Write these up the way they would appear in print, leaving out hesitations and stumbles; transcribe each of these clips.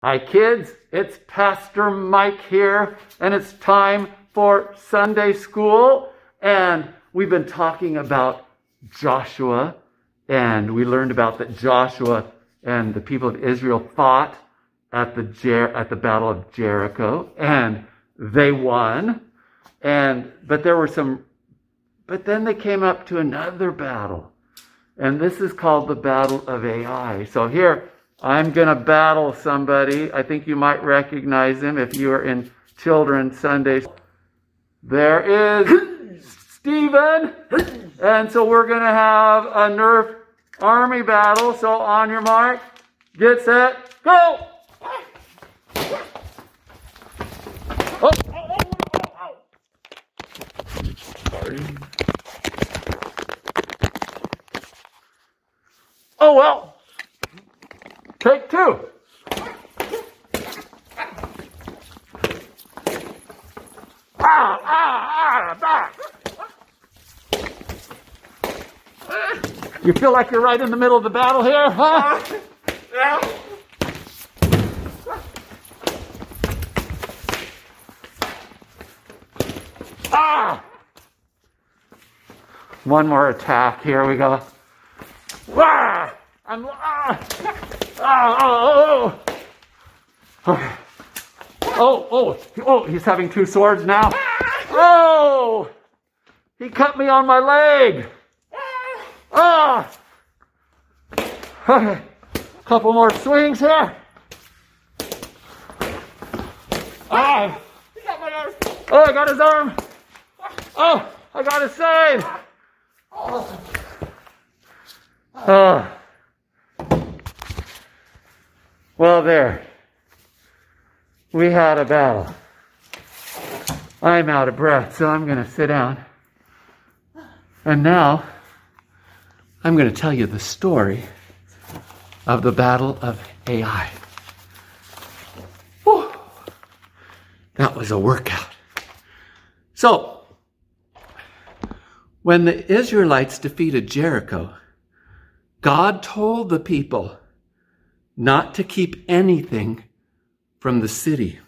Hi kids, it's Pastor Mike here, and it's time for Sunday school. And we've been talking about Joshua, and we learned about that Joshua and the people of Israel fought at the Battle of Jericho, and they won. But then they came up to another battle, and this is called the Battle of Ai. So here, I'm going to battle somebody. I think you might recognize him if you are in Children's Sundays. There is Stephen. And so we're going to have a Nerf Army battle. So on your mark, get set, go! Oh, sorry. Oh, well. Take two. You feel like you're right in the middle of the battle here, huh? Yeah. One more attack. Here we go. Oh, he's having two swords now. Oh, he cut me on my leg. Okay, couple more swings here. Oh, I got his arm. Oh, I got his side. Well, there. We had a battle. I'm out of breath, so I'm going to sit down. And now, I'm going to tell you the story of the Battle of Ai. Whew. That was a workout. So, when the Israelites defeated Jericho, God told the people not to keep anything from the city.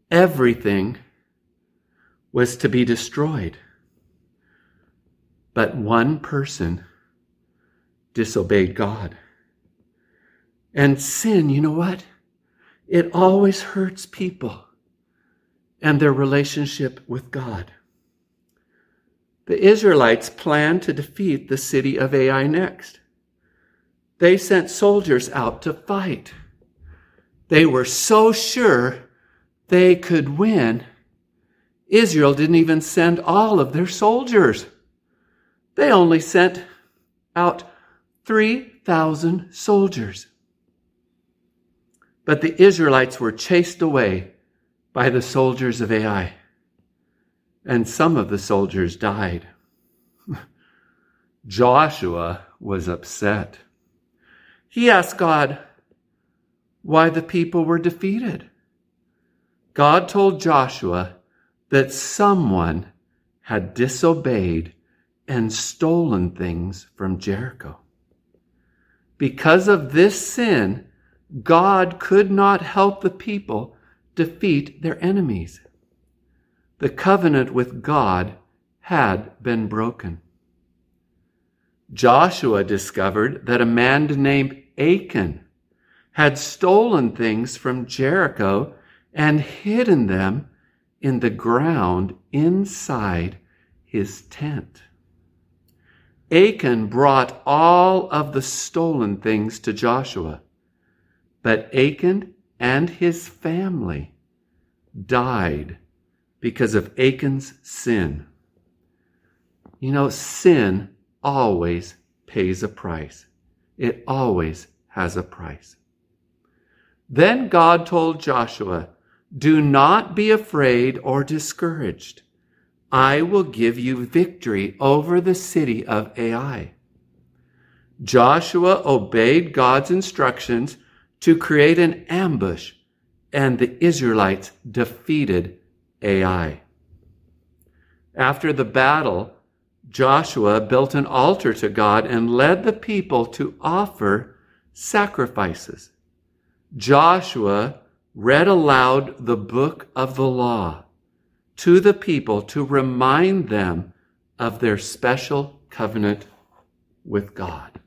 Everything was to be destroyed. But one person disobeyed God. And sin, you know what? It always hurts people and their relationship with God. The Israelites planned to defeat the city of Ai next. They sent soldiers out to fight. They were so sure they could win, Israel didn't even send all of their soldiers. They only sent out 3,000 soldiers. But the Israelites were chased away by the soldiers of Ai, and some of the soldiers died. Joshua was upset. He asked God why the people were defeated. God told Joshua that someone had disobeyed and stolen things from Jericho. Because of this sin, God could not help the people defeat their enemies. The covenant with God had been broken. Joshua discovered that a man named Achan had stolen things from Jericho and hidden them in the ground inside his tent. Achan brought all of the stolen things to Joshua, but Achan and his family died because of Achan's sin. You know, sin always pays a price. It always has a price. Then God told Joshua, "Do not be afraid or discouraged. I will give you victory over the city of Ai." Joshua obeyed God's instructions to create an ambush, and the Israelites defeated Ai. After the battle, Joshua built an altar to God and led the people to offer sacrifices. Joshua read aloud the book of the law to the people to remind them of their special covenant with God.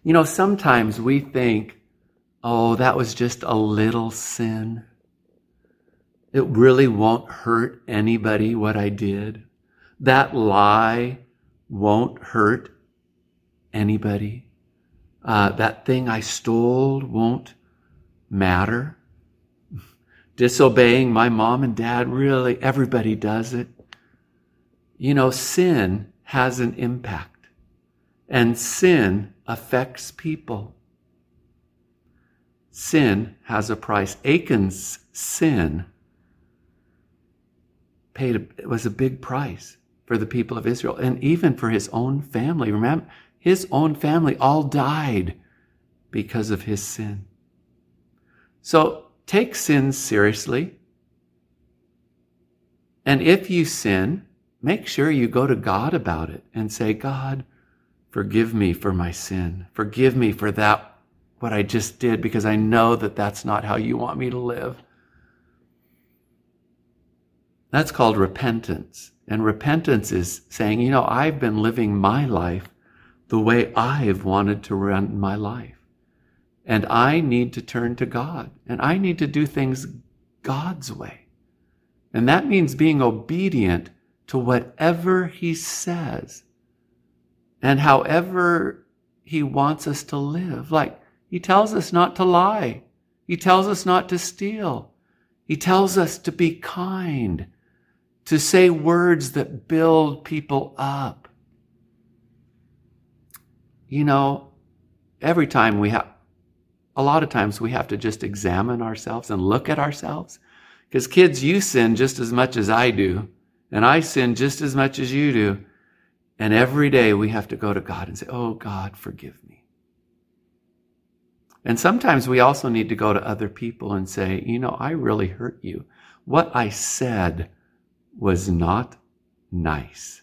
You know, sometimes we think, oh, that was just a little sin. It really won't hurt anybody what I did. That lie won't hurt anybody. That thing I stole won't matter. Disobeying my mom and dad, really, everybody does it. You know, sin has an impact, and sin affects people. Sin has a price. Achan's sin was a big price for the people of Israel, and even for his own family. Remember, his own family all died because of his sin. So take sin seriously. And if you sin, make sure you go to God about it and say, God, forgive me for my sin. Forgive me for that, what I just did, because I know that that's not how you want me to live. That's called repentance. And repentance is saying, you know, I've been living my life the way I've wanted to run my life. And I need to turn to God. And I need to do things God's way. And that means being obedient to whatever He says and however He wants us to live. Like, He tells us not to lie. He tells us not to steal. He tells us to be kind, to say words that build people up. You know, a lot of times we have to just examine ourselves and look at ourselves. Because kids, you sin just as much as I do. And I sin just as much as you do. And every day we have to go to God and say, oh God, forgive me. And sometimes we also need to go to other people and say, you know, I really hurt you. What I said was not nice.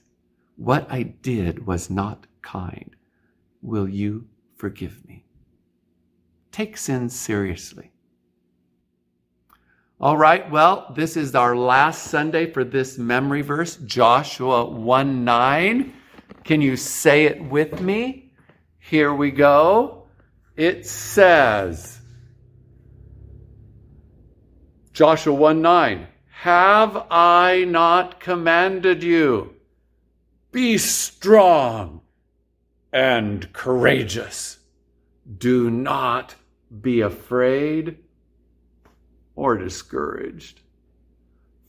What I did was not kind. Will you forgive me? Take sin seriously. All right, well, this is our last Sunday for this memory verse, Joshua 1:9. Can you say it with me? Here we go. It says, Joshua 1:9, have I not commanded you? Be strong and courageous. Do not be afraid or discouraged.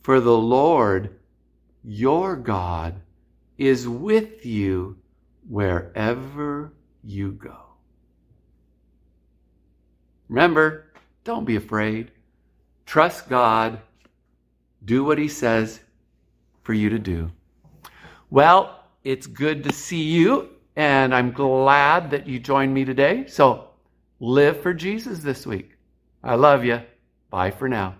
For the Lord, your God, is with you wherever you go. Remember, don't be afraid. Trust God. Do what He says for you to do. Well, it's good to see you, and I'm glad that you joined me today. So live for Jesus this week. I love you. Bye for now.